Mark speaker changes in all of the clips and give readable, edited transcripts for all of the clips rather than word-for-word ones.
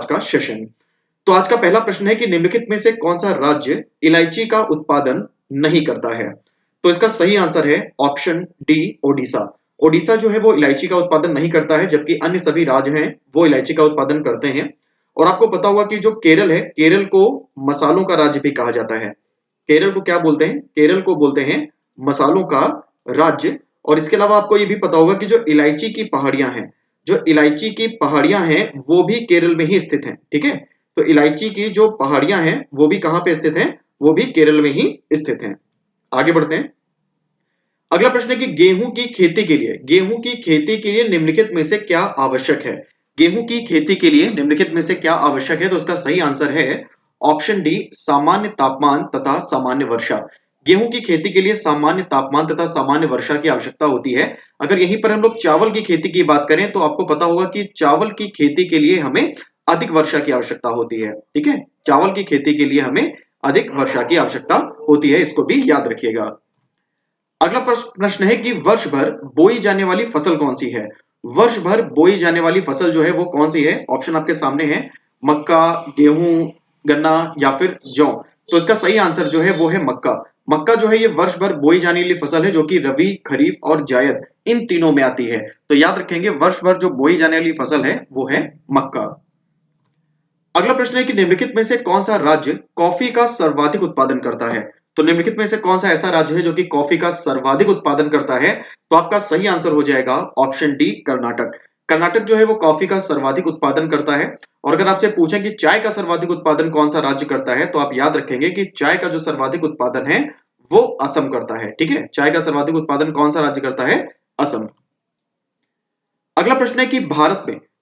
Speaker 1: आज का सेशन। तो आज का पहला प्रश्न है कि निम्नलिखित में से कौन सा राज्य इलायची का उत्पादन नहीं करता है? तो इसका सही आंसर है ऑप्शन डी, ओडिशा। ओडिशा जो है वो इलायची का उत्पादन नहीं करता है, जबकि अन्य सभी राज्य हैं वो इलायची का उत्पादन करते हैं। और आपको पता होगा कि जो केरल है, केरल को मसालों का राज्य भी कहा जाता है। केरल को क्या बोलते हैं? केरल को बोलते हैं मसालों का राज्य। और इसके अलावा आपको ये भी पता होगा कि जो इलायची की पहाड़ियां हैं, जो इलायची की पहाड़ियां हैं वो भी केरल में ही स्थित हैं। ठीक है, तो इलायची की जो पहाड़ियां हैं वो भी कहां पे स्थित हैं? वो भी केरल में ही स्थित हैं। आगे बढ़ते हैं। अगला प्रश्न है कि गेहूं की खेती के लिए निम्नलिखित में से क्या आवश्यक है? गेहूं की खेती के लिए निम्नलिखित में से क्या आवश्यक है? तो इसका सही आंसर है ऑप्शन डी, सामान्य तापमान तथा सामान्य वर्षा। गेहूं की खेती के लिए सामान्य तापमान तथा सामान्य वर्षा की आवश्यकता होती है। अगर यहीं पर हम लोग चावल की खेती की बात करें तो आपको पता होगा कि चावल की खेती के लिए हमें अधिक वर्षा की आवश्यकता होती है। ठीक है, चावल की खेती के लिए हमें अधिक वर्षा की आवश्यकता होती है, इसको भी याद रखिएगा। अगला प्रश्न है कि वर्ष भर बोई जाने वाली फसल कौन सी है? वर्ष भर बोई जाने वाली फसल जो है वो कौन सी है? ऑप्शन आपके सामने है, मक्का, गेहूं, गन्ना या फिर जौ। तो इसका सही आंसर जो है वो है मक्का। मक्का जो है ये वर्ष भर बोई जाने वाली फसल है, जो कि रबी, खरीफ और जायद इन तीनों में आती है। तो याद रखेंगे, वर्ष भर जो बोई जाने वाली फसल है वो है मक्का। अगला प्रश्न है कि निम्नलिखित में से कौन सा राज्य कॉफी का सर्वाधिक उत्पादन करता है? तो निम्नलिखित में से कौन सा ऐसा राज्य है जो कि कॉफी का सर्वाधिक उत्पादन करता है? तो आपका सही आंसर हो जाएगा ऑप्शन डी, कर्नाटक। कर्नाटक जो है वो कॉफी का सर्वाधिक उत्पादन करता है। और अगर आपसे पूछें कि चाय का सर्वाधिक उत्पादन कौन सा राज्य करता है, तो आप याद रखेंगे कि चाय का जो सर्वाधिक उत्पादन है वो असम करता है। ठीक है, चाय का सर्वाधिक उत्पादन कौन सा राज्य करता है? असम। अगला प्रश्न है कि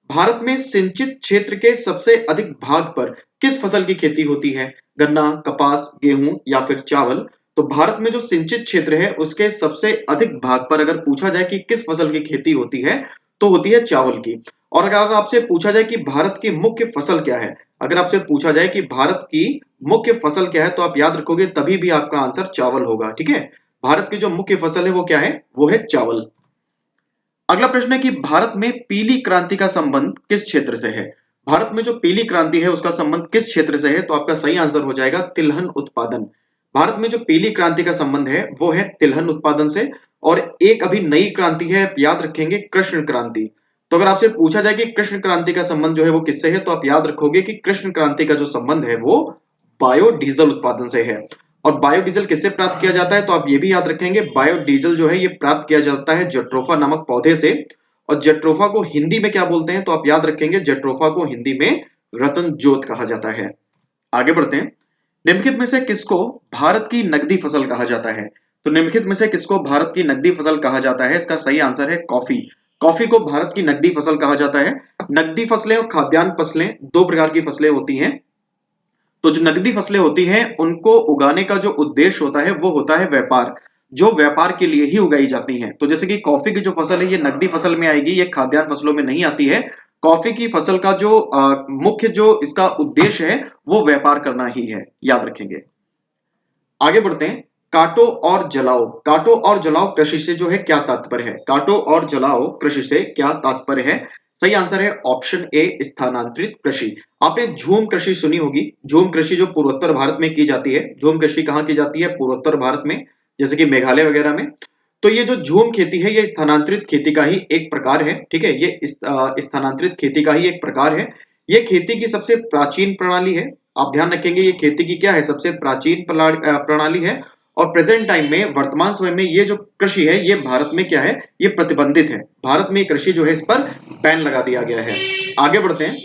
Speaker 1: भारत में सिंचित क्षेत्र के सबसे अधिक भाग पर किस फसल की खेती होती है? गन्ना, कपास, गेहूं या फिर चावल? तो भारत में जो सिंचित क्षेत्र है उसके सबसे अधिक भाग पर अगर पूछा जाए कि किस फसल की खेती होती है, तो होती है चावल की। और अगर आपसे पूछा जाए कि भारत की मुख्य फसल क्या है, अगर आपसे पूछा जाए कि भारत की मुख्य फसल क्या है, तो आप याद रखोगे तभी भी आपका आंसर चावल होगा। ठीक है, भारत की जो मुख्य फसल है वो क्या है? वो है चावल। अगला प्रश्न है कि भारत में पीली क्रांति का संबंध किस क्षेत्र से है? भारत में जो पीली क्रांति है उसका संबंध किस क्षेत्र से है? तो आपका सही आंसर हो जाएगा तिलहन उत्पादन। भारत में जो पीली क्रांति का संबंध है वो है तिलहन उत्पादन से। और एक अभी नई क्रांति है, आप याद रखेंगे, कृष्ण क्रांति। तो अगर आपसे पूछा जाए कि कृष्ण क्रांति का संबंध जो है वो किससे है, तो आप याद रखोगे कि कृष्ण क्रांति का जो संबंध है वो बायोडीजल उत्पादन से है। और बायोडीजल किससे प्राप्त किया जाता है, तो आप ये भी याद रखेंगे, बायोडीजल जो है ये प्राप्त किया जाता है जट्रोफा नामक पौधे से। और जट्रोफा को हिंदी में क्या बोलते हैं, तो आप याद रखेंगे जट्रोफा को हिंदी में रतन जोत कहा जाता है। आगे बढ़ते हैं। निम्नलिखित में से किसको भारत की नकदी फसल कहा जाता है? तो निम्नलिखित में से किसको भारत की नकदी फसल कहा जाता है? इसका सही आंसर है कॉफी। कॉफी को भारत की नकदी फसल कहा जाता है। नकदी फसलें और खाद्यान्न फसलें दो प्रकार की फसलें होती हैं। तो जो नकदी फसलें होती हैं उनको उगाने का जो उद्देश्य होता है वो होता है व्यापार, जो व्यापार के लिए ही उगाई जाती हैं। तो जैसे कि कॉफी की जो फसल है ये नकदी फसल में आएगी, ये खाद्यान्न फसलों में नहीं आती है। कॉफी की फसल का जो मुख्य जो इसका उद्देश्य है वो व्यापार करना ही है, याद रखेंगे। आगे बढ़ते हैं। काटो और जलाओ कृषि से जो है क्या तात्पर्य है? काटो और जलाओ कृषि से क्या तात्पर्य है? सही आंसर है ऑप्शन ए, स्थानांतरित कृषि। आपने झूम कृषि सुनी होगी। झूम कृषि जो पूर्वोत्तर भारत में की जाती है। झूम कृषि कहाँ की जाती है? पूर्वोत्तर भारत में, जैसे कि मेघालय वगैरह में। तो ये जो झूम खेती है ये स्थानांतरित खेती का ही एक प्रकार है। ठीक है, ये स्थानांतरित खेती का ही एक प्रकार है। ये खेती की सबसे प्राचीन प्रणाली है। आप ध्यान रखेंगे ये खेती की क्या है? सबसे प्राचीन प्रणाली है। और प्रेजेंट टाइम में, वर्तमान समय में, ये जो कृषि है ये भारत में क्या है? ये प्रतिबंधित है। भारत में कृषि जो है इस पर बैन लगा दिया गया है। आगे बढ़ते हैं।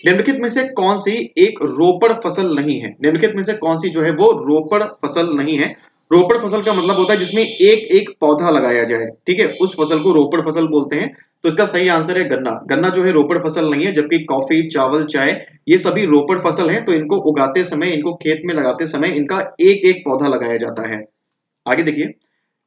Speaker 1: निम्नलिखित में से कौन सी एक रोपड़ फसल नहीं है? निम्नलिखित में से कौन सी जो है वो रोपड़ फसल नहीं है? रोपड़ फसल का मतलब होता है जिसमें एक एक पौधा लगाया जाए। ठीक है, उस फसल को रोपड़ फसल बोलते हैं। तो इसका सही आंसर है गन्ना। गन्ना जो है रोपड़ फसल नहीं है, जबकि कॉफी, चावल, चाय ये सभी रोपड़ फसल हैं। तो इनको उगाते समय, इनको खेत में लगाते समय इनका एक एक पौधा लगाया जाता है। आगे देखिए।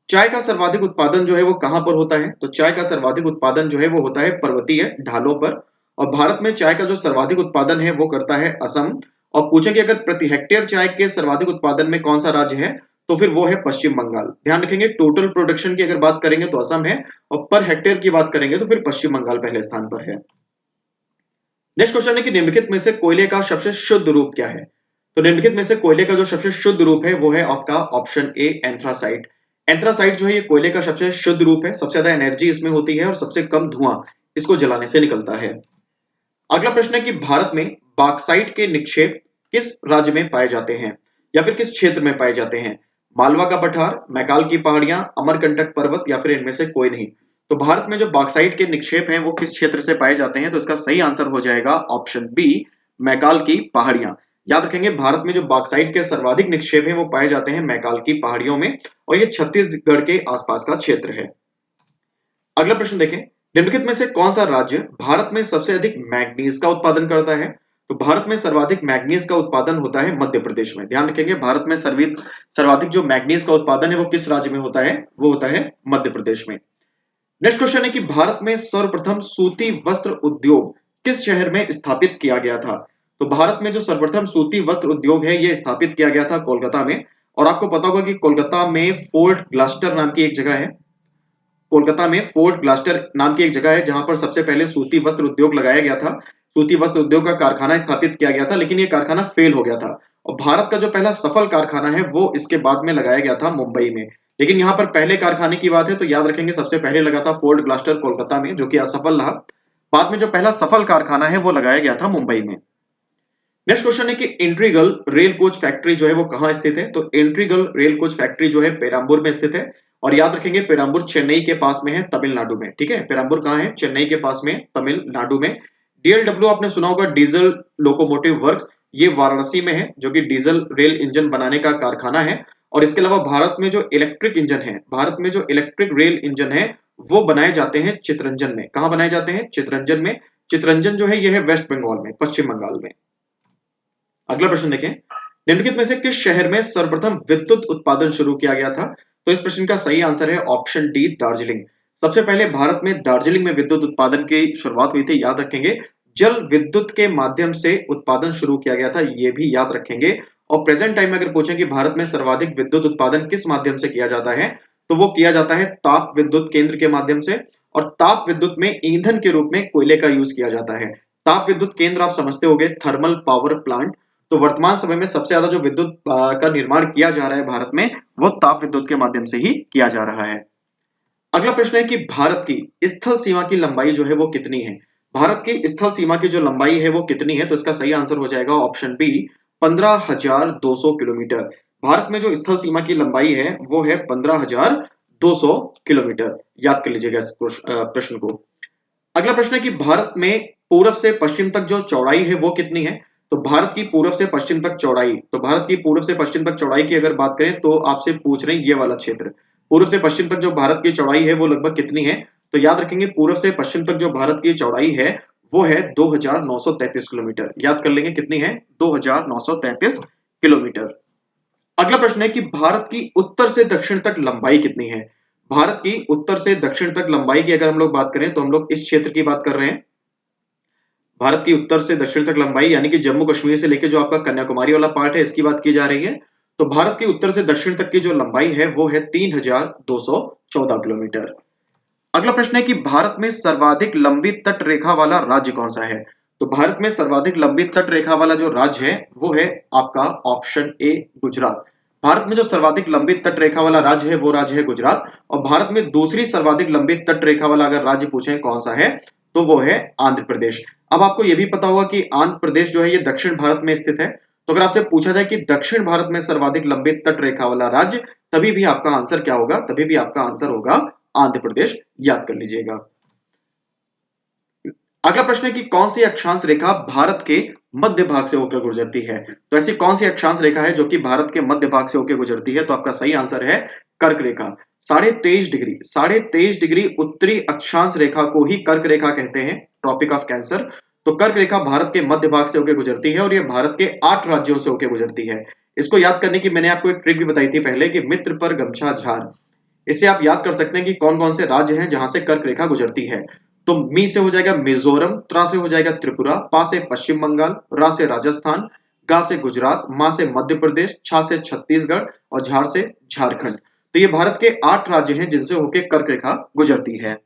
Speaker 1: चाय का सर्वाधिक उत्पादन जो है वो कहां पर होता है? तो चाय का सर्वाधिक उत्पादन जो है वो होता है पर्वतीय ढालों पर। और भारत में चाय का जो सर्वाधिक उत्पादन है वो करता है असम। और पूछेंगे अगर प्रति हेक्टेयर चाय के सर्वाधिक उत्पादन में कौन सा राज्य है, तो फिर वो है पश्चिम बंगाल। ध्यान रखेंगे, टोटल प्रोडक्शन की अगर बात करेंगे तो असम है, और पर हेक्टेयर की बात करेंगे तो फिर पश्चिम बंगाल पहले स्थान पर है। नेक्स्ट क्वेश्चन है कि निम्नलिखित में से कोयले का सबसे शुद्ध रूप क्या है? तो निम्नलिखित में से कोयले का जो सबसे शुद्ध रूप है वो है आपका ऑप्शन ए एंथ्रासाइट। एंथ्रासाइट जो है ये कोयले का सबसे शुद्ध रूप है, सबसे ज्यादा एनर्जी इसमें होती है और सबसे कम धुआं इसको जलाने से निकलता है। अगला प्रश्न है कि भारत में बॉक्साइट के निक्षेप किस राज्य में पाए जाते हैं या फिर किस क्षेत्र में पाए जाते हैं? मालवा का पठार, मैकाल की पहाड़ियां, अमरकंटक पर्वत या फिर इनमें से कोई नहीं। तो भारत में जो बॉक्साइट के निक्षेप हैं वो किस क्षेत्र से पाए जाते हैं? तो इसका सही आंसर हो जाएगा ऑप्शन बी मैकाल की पहाड़ियां। याद रखेंगे भारत में जो बॉक्साइट के सर्वाधिक निक्षेप हैं वो पाए जाते हैं मैकाल की पहाड़ियों में और ये छत्तीसगढ़ के आसपास का क्षेत्र है। अगला प्रश्न देखें, निम्नलिखित में से कौन सा राज्य भारत में सबसे अधिक मैग्नीज का उत्पादन करता है? तो भारत में सर्वाधिक मैग्नीज का उत्पादन होता है मध्य प्रदेश में। ध्यान रखेंगे भारत में सर्वाधिक जो मैग्नीज का उत्पादन है वो किस राज्य में होता है? वो होता है मध्य प्रदेश में। नेक्स्ट क्वेश्चन है कि भारत में सर्वप्रथम सूती वस्त्र उद्योग किस शहर में स्थापित किया गया था? तो भारत में जो सर्वप्रथम सूती वस्त्र उद्योग है ये स्थापित किया गया था कोलकाता में। और आपको पता होगा कि कोलकाता में फोर्ट ग्लास्टर नाम की एक जगह है। कोलकाता में फोर्ट ग्लास्टर नाम की एक जगह है जहां पर सबसे पहले सूती वस्त्र उद्योग लगाया गया था। सूती वस्त्र उद्योग का कारखाना स्थापित किया गया था लेकिन ये कारखाना फेल हो गया था। और भारत का जो पहला सफल कारखाना है वो इसके बाद में लगाया गया था मुंबई में। लेकिन यहाँ पर पहले कारखाने की बात है तो याद रखेंगे सबसे पहले लगा था फोर्ट ग्लास्टर कोलकाता में जो कि असफल रहा। बाद में जो पहला सफल कारखाना है वो लगाया गया था मुंबई में। नेक्स्ट क्वेश्चन है कि इंट्रीगल रेल कोच फैक्ट्री जो है वो कहाँ स्थित है? तो इंट्रीगल रेल कोच फैक्ट्री जो है पेराम्बूर में स्थित है। और याद रखेंगे पेराम्बूर चेन्नई के पास में है, तमिलनाडु में। ठीक है, पेराम्बूर कहाँ है? चेन्नई के पास में, तमिलनाडु में। डीएलडब्ल्यू आपने सुना होगा, डीजल लोकोमोटिव वर्क्स, ये वाराणसी में है जो कि डीजल रेल इंजन बनाने का कारखाना है। और इसके अलावा भारत में जो इलेक्ट्रिक इंजन है, भारत में जो इलेक्ट्रिक रेल इंजन है वो बनाए जाते हैं चितरंजन में। कहाँ बनाए जाते हैं? चितरंजन में। चितरंजन जो है ये है वेस्ट बंगाल में, पश्चिम बंगाल में। अगला प्रश्न देखें, निम्नलिखित में से किस शहर में सर्वप्रथम विद्युत उत्पादन शुरू किया गया था? तो इस प्रश्न का सही आंसर है ऑप्शन डी दार्जिलिंग। सबसे पहले भारत में दार्जिलिंग में विद्युत उत्पादन की शुरुआत हुई थी। याद रखेंगे जल विद्युत के माध्यम से उत्पादन शुरू किया गया था, ये भी याद रखेंगे। और प्रेजेंट टाइम में अगर पूछें कि भारत में सर्वाधिक विद्युत उत्पादन किस माध्यम से किया जाता है, तो वो किया जाता है ताप विद्युत केंद्र के माध्यम से। और ताप विद्युत में ईंधन के रूप में कोयले का यूज किया जाता है। ताप विद्युत केंद्र आप समझते होंगे थर्मल पावर प्लांट। तो वर्तमान समय में सबसे ज्यादा जो विद्युत का निर्माण किया जा रहा है भारत में वो ताप विद्युत के माध्यम से ही किया जा रहा है। अगला प्रश्न है कि भारत की स्थल सीमा की लंबाई जो है वो कितनी है? भारत की स्थल सीमा की जो लंबाई है वो कितनी है? तो इसका सही आंसर हो जाएगा ऑप्शन बी 15,200 किलोमीटर। भारत में जो स्थल सीमा की लंबाई है वो है 15,200 किलोमीटर। याद कर लीजिएगा इस प्रश्न को। अगला प्रश्न है कि भारत में पूर्व से पश्चिम तक जो चौड़ाई है वो कितनी है? तो भारत की पूर्व से पश्चिम तक चौड़ाई, तो भारत की पूर्व से पश्चिम तक चौड़ाई की अगर बात करें तो आपसे पूछ रहे हैं ये वाला क्षेत्र, पूर्व से पश्चिम तक जो भारत की चौड़ाई है वो लगभग कितनी है? तो याद रखेंगे पूर्व से पश्चिम तक जो भारत की चौड़ाई है वो है 2,933 किलोमीटर। याद कर लेंगे कितनी है? 2,933 किलोमीटर। अगला प्रश्न है कि भारत की उत्तर से दक्षिण तक लंबाई कितनी है? भारत की उत्तर से दक्षिण तक लंबाई की अगर हम लोग बात करें तो हम लोग इस क्षेत्र की बात कर रहे हैं। भारत की उत्तर से दक्षिण तक लंबाई यानी कि जम्मू कश्मीर से लेकर जो आपका कन्याकुमारी वाला पार्ट है इसकी बात की जा रही है। तो भारत की उत्तर से दक्षिण तक की जो लंबाई है वो है 3,214 किलोमीटर। अगला प्रश्न है कि भारत में सर्वाधिक लंबी तट रेखा वाला राज्य कौन सा है? तो भारत में सर्वाधिक लंबी तट रेखा वाला जो राज्य है वो है आपका ऑप्शन ए गुजरात। भारत में जो सर्वाधिक लंबी तट रेखा वाला राज्य है वो राज्य है गुजरात। और भारत में दूसरी सर्वाधिक लंबी तट रेखा वाला अगर राज्य पूछें कौन सा है तो वो है आंध्र प्रदेश। अब आपको यह भी पता होगा कि आंध्र प्रदेश जो है ये दक्षिण भारत में स्थित है। तो अगर आपसे पूछा जाए कि दक्षिण भारत में सर्वाधिक लंबी तट रेखा वाला राज्य, तभी भी आपका आंसर क्या होगा? तभी भी आपका आंसर होगा आंध्र प्रदेश। याद कर लीजिएगा। अगला प्रश्न है कि कौन सी अक्षांश रेखा भारत के मध्य भाग से होकर गुजरती है? तो ऐसी कौन सी अक्षांश रेखा है जो कि भारत के मध्य भाग से होकर गुजरती है? तो आपका सही आंसर है कर्क रेखा। 23.5 डिग्री उत्तरी अक्षांश रेखा को ही कर्क रेखा कहते हैं, ट्रॉपिक ऑफ कैंसर। तो कर्क रेखा भारत के मध्य भाग से होकर गुजरती है और यह भारत के 8 राज्यों से होकर गुजरती है। इसको याद करने की मैंने आपको एक ट्रिक भी बताई थी पहले कि मित्र पर गमछा झार। इससे आप याद कर सकते हैं कि कौन कौन से राज्य हैं जहां से कर्क रेखा गुजरती है। तो मी से हो जाएगा मिजोरम, त्रा से हो जाएगा त्रिपुरा, पा से पश्चिम बंगाल, रा से राजस्थान, गा से गुजरात, मा से मध्य प्रदेश, छा से छत्तीसगढ़ और झार से झारखंड। तो ये भारत के 8 राज्य हैं जिनसे होकर कर्क रेखा गुजरती है।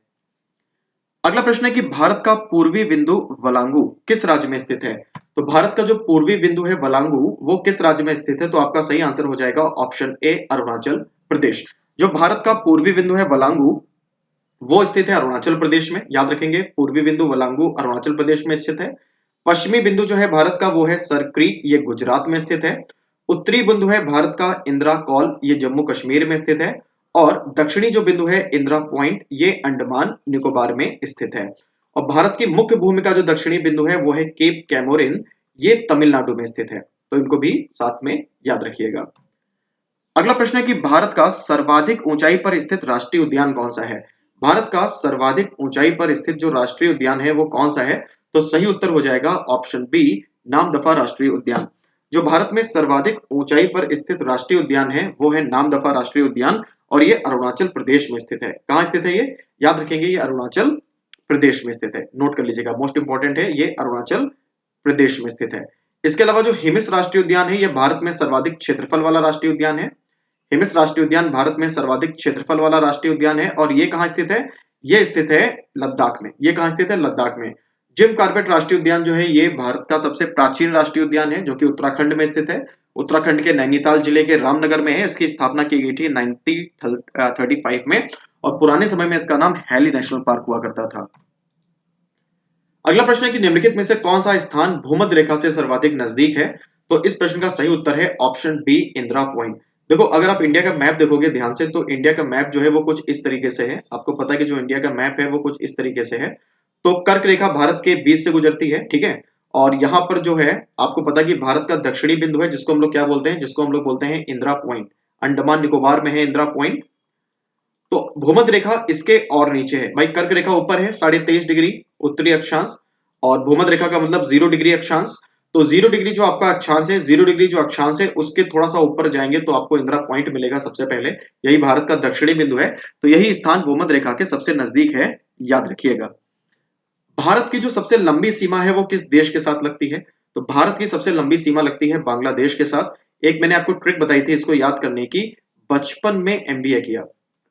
Speaker 1: अगला प्रश्न है कि भारत का पूर्वी बिंदु वलांगू किस राज्य में स्थित है? तो भारत का जो पूर्वी बिंदु है वलांगू वो किस राज्य में स्थित है? तो आपका सही आंसर हो जाएगा ऑप्शन ए अरुणाचल प्रदेश। जो भारत का पूर्वी बिंदु है वलांगू वो स्थित है अरुणाचल प्रदेश में, याद रखेंगे पूर्वी बिंदु वलांगू अरुणाचल प्रदेश में स्थित है। पश्चिमी बिंदु जो है भारत का वो है सरक्रीक, ये गुजरात में स्थित है। उत्तरी बिंदु है भारत का इंदिरा कॉल, ये जम्मू कश्मीर में स्थित है। और दक्षिणी जो बिंदु है इंदिरा पॉइंट, ये अंडमान निकोबार में स्थित है। और भारत की मुख्य भूमि का जो दक्षिणी बिंदु है वो है केप कैमोरिन, ये तमिलनाडु में स्थित है। तो इनको भी साथ में याद रखिएगा। अगला प्रश्न है कि भारत का सर्वाधिक ऊंचाई पर स्थित राष्ट्रीय उद्यान कौन सा है? भारत का सर्वाधिक ऊंचाई पर स्थित जो राष्ट्रीय उद्यान है वो कौन सा है? तो सही उत्तर हो जाएगा ऑप्शन बी नामदफा राष्ट्रीय उद्यान। जो भारत में सर्वाधिक ऊंचाई पर स्थित राष्ट्रीय उद्यान है वो है नामदफा राष्ट्रीय उद्यान, और ये अरुणाचल प्रदेश में स्थित है। कहां स्थित है ये? याद रखेंगे ये अरुणाचल प्रदेश में स्थित है, नोट कर लीजिएगा, मोस्ट इंपॉर्टेंट है, ये अरुणाचल प्रदेश में स्थित है। इसके अलावा जो हिमिस राष्ट्रीय उद्यान है ये भारत में सर्वाधिक क्षेत्रफल वाला राष्ट्रीय उद्यान है। हिमिस राष्ट्रीय उद्यान भारत में सर्वाधिक क्षेत्रफल वाला राष्ट्रीय उद्यान है, और ये कहां स्थित है? ये स्थित है लद्दाख में। ये कहां स्थित है? लद्दाख में। जिम कॉर्बेट राष्ट्रीय उद्यान जो है ये भारत का सबसे प्राचीन राष्ट्रीय उद्यान है जो कि उत्तराखंड में स्थित है। उत्तराखंड के नैनीताल जिले के रामनगर में है। इसकी स्थापना की गई थी 1935 में, और पुराने समय में इसका नाम हैली नेशनल पार्क हुआ करता था। अगला प्रश्न है कि निम्नलिखित में से कौन सा स्थान भूमध्य रेखा से सर्वाधिक नजदीक है? तो इस प्रश्न का सही उत्तर है ऑप्शन बी इंदिरा पॉइंट। देखो अगर आप इंडिया का मैप देखोगे ध्यान से तो इंडिया का मैप जो है वो कुछ इस तरीके से है। आपको पता है कि जो इंडिया का मैप है वो कुछ इस तरीके से है। तो कर्क रेखा भारत के बीच से गुजरती है, ठीक है। और यहाँ पर जो है आपको पता है कि भारत का दक्षिणी बिंदु है जिसको हम लोग क्या बोलते हैं? जिसको हम लोग बोलते हैं इंदिरा पॉइंट। अंडमान निकोबार में है इंदिरा पॉइंट। तो भूमध्य रेखा इसके और नीचे है भाई। कर्क रेखा ऊपर है 23.5 डिग्री उत्तरी अक्षांश, और भूमध्य रेखा का मतलब 0 डिग्री अक्षांश। तो 0 डिग्री जो आपका अक्षांश है, 0 डिग्री जो अक्षांश है उसके थोड़ा सा ऊपर जाएंगे तो आपको इंदिरा पॉइंट मिलेगा सबसे पहले। यही भारत का दक्षिणी बिंदु है। तो यही स्थान भूमध्य रेखा के सबसे नजदीक है, याद रखिएगा। भारत की जो सबसे लंबी सीमा है वो किस देश के साथ लगती है? तो भारत की सबसे लंबी सीमा लगती है बांग्लादेश के साथ। एक मैंने आपको ट्रिक बताई थी इसको याद करने की, बचपन में एमबीए किया,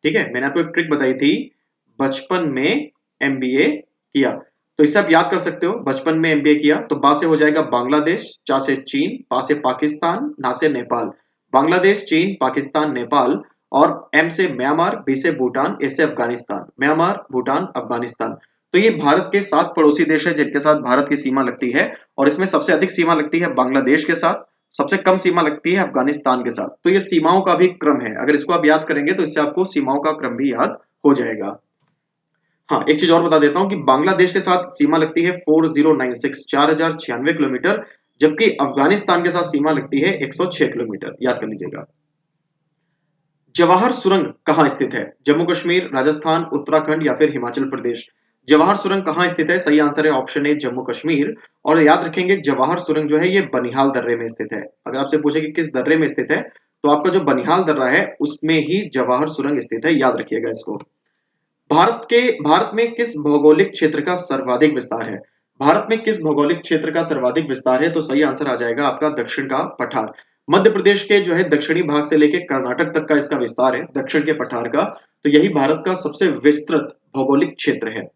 Speaker 1: ठीक है। मैंने आपको एक ट्रिक बताई थी, बचपन में एमबीए किया। तो इससे आप याद कर सकते हो, बचपन में एमबीए किया तो बा से हो जाएगा बांग्लादेश, चा से चीन, पा से पाकिस्तान, ना से नेपाल। बांग्लादेश, चीन, पाकिस्तान, नेपाल। और एम से म्यांमार, बी से भूटान, ए से अफगानिस्तान। म्यांमार, भूटान, अफगानिस्तान। तो ये भारत के 7 पड़ोसी देश है जिनके साथ भारत की सीमा लगती है, और इसमें सबसे अधिक सीमा लगती है बांग्लादेश के साथ, सबसे कम सीमा लगती है अफगानिस्तान के साथ। तो ये सीमाओं का भी क्रम है, अगर इसको आप याद करेंगे तो इससे आपको सीमाओं का क्रम भी याद हो जाएगा। हाँ, एक चीज और बता देता हूं कि बांग्लादेश के साथ सीमा लगती है 4096 4096 किलोमीटर, जबकि अफगानिस्तान के साथ सीमा लगती है 106 किलोमीटर, याद कर लीजिएगा। जवाहर सुरंग कहाँ स्थित है? जम्मू कश्मीर, राजस्थान, उत्तराखंड या फिर हिमाचल प्रदेश? जवाहर सुरंग कहाँ स्थित है? सही आंसर है ऑप्शन ए जम्मू कश्मीर। और याद रखेंगे जवाहर सुरंग जो है ये बनिहाल दर्रे में स्थित है। अगर आपसे पूछे कि किस दर्रे में स्थित है तो आपका जो बनिहाल दर्रा है उसमें ही जवाहर सुरंग स्थित है, याद रखिएगा इसको। भारत में किस भौगोलिक क्षेत्र का सर्वाधिक विस्तार है? भारत में किस भौगोलिक क्षेत्र का सर्वाधिक विस्तार है? तो सही आंसर आ जाएगा आपका दक्षिण का पठार। मध्य प्रदेश के जो है दक्षिणी भाग से लेकर कर्नाटक तक का इसका विस्तार है, दक्षिण के पठार का। तो यही भारत का सबसे विस्तृत भौगोलिक क्षेत्र है।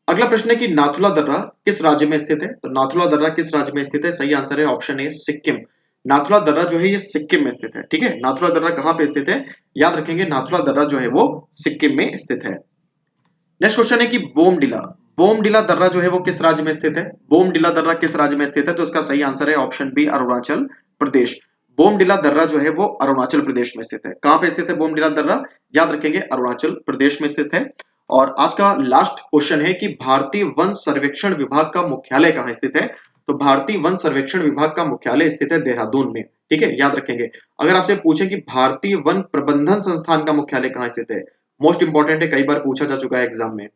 Speaker 1: अगला प्रश्न है कि नाथुला दर्रा किस राज्य में स्थित है? तो नाथुला दर्रा किस राज्य में स्थित है? सही आंसर है ऑप्शन ए सिक्किम। नाथुला दर्रा जो है ये सिक्किम में स्थित है, ठीक है। नाथुला दर्रा कहां पे स्थित है? याद रखेंगे नाथुला दर्रा जो है वो सिक्किम में स्थित है। नेक्स्ट क्वेश्चन है कि बोमडिला बोमडिला दर्रा जो है वो किस राज्य में स्थित है? बोमडिला दर्रा किस राज्य में स्थित है? तो इसका सही आंसर है ऑप्शन बी अरुणाचल प्रदेश। बोमडिला दर्रा जो है वो अरुणाचल प्रदेश में स्थित है। कहां पे स्थित है बोमडिला दर्रा? याद रखेंगे अरुणाचल प्रदेश में स्थित है। और आज का लास्ट क्वेश्चन है कि भारतीय वन सर्वेक्षण विभाग का मुख्यालय कहां स्थित है? तो भारतीय वन सर्वेक्षण विभाग का मुख्यालय स्थित है देहरादून में, ठीक है, याद रखेंगे। अगर आपसे पूछे कि भारतीय वन प्रबंधन संस्थान का मुख्यालय कहां स्थित है, मोस्ट इंपॉर्टेंट है, कई बार पूछा जा चुका है एग्जाम में।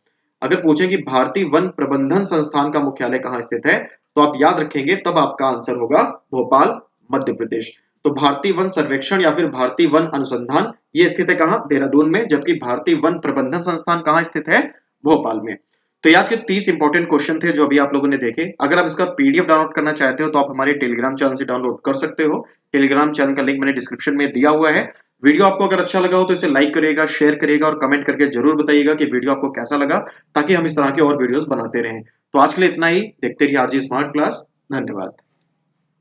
Speaker 1: अगर पूछें कि भारतीय वन प्रबंधन संस्थान का मुख्यालय कहां स्थित है तो आप याद रखेंगे तब आपका आंसर होगा भोपाल, मध्य प्रदेश। तो भारतीय वन सर्वेक्षण या फिर भारतीय वन अनुसंधान ये स्थित है कहां? देहरादून में। जबकि भारतीय वन प्रबंधन संस्थान कहां स्थित है? भोपाल में। तो ये आज के 30 इंपॉर्टेंट क्वेश्चन थे जो अभी आप लोगों ने देखे। अगर आप इसका पीडीएफ डाउनलोड करना चाहते हो तो आप हमारे टेलीग्राम चैनल से डाउनलोड कर सकते हो। टेलीग्राम चैनल का लिंक मैंने डिस्क्रिप्शन में दिया हुआ है। वीडियो आपको अगर अच्छा लगा हो तो इसे लाइक करिएगा, शेयर करिएगा और कमेंट करके जरूर बताइएगा कि वीडियो आपको कैसा लगा, ताकि हम इस तरह के और वीडियोस बनाते रहें। तो आज के लिए इतना ही। देखते रहिए आरजी स्मार्ट क्लास। धन्यवाद।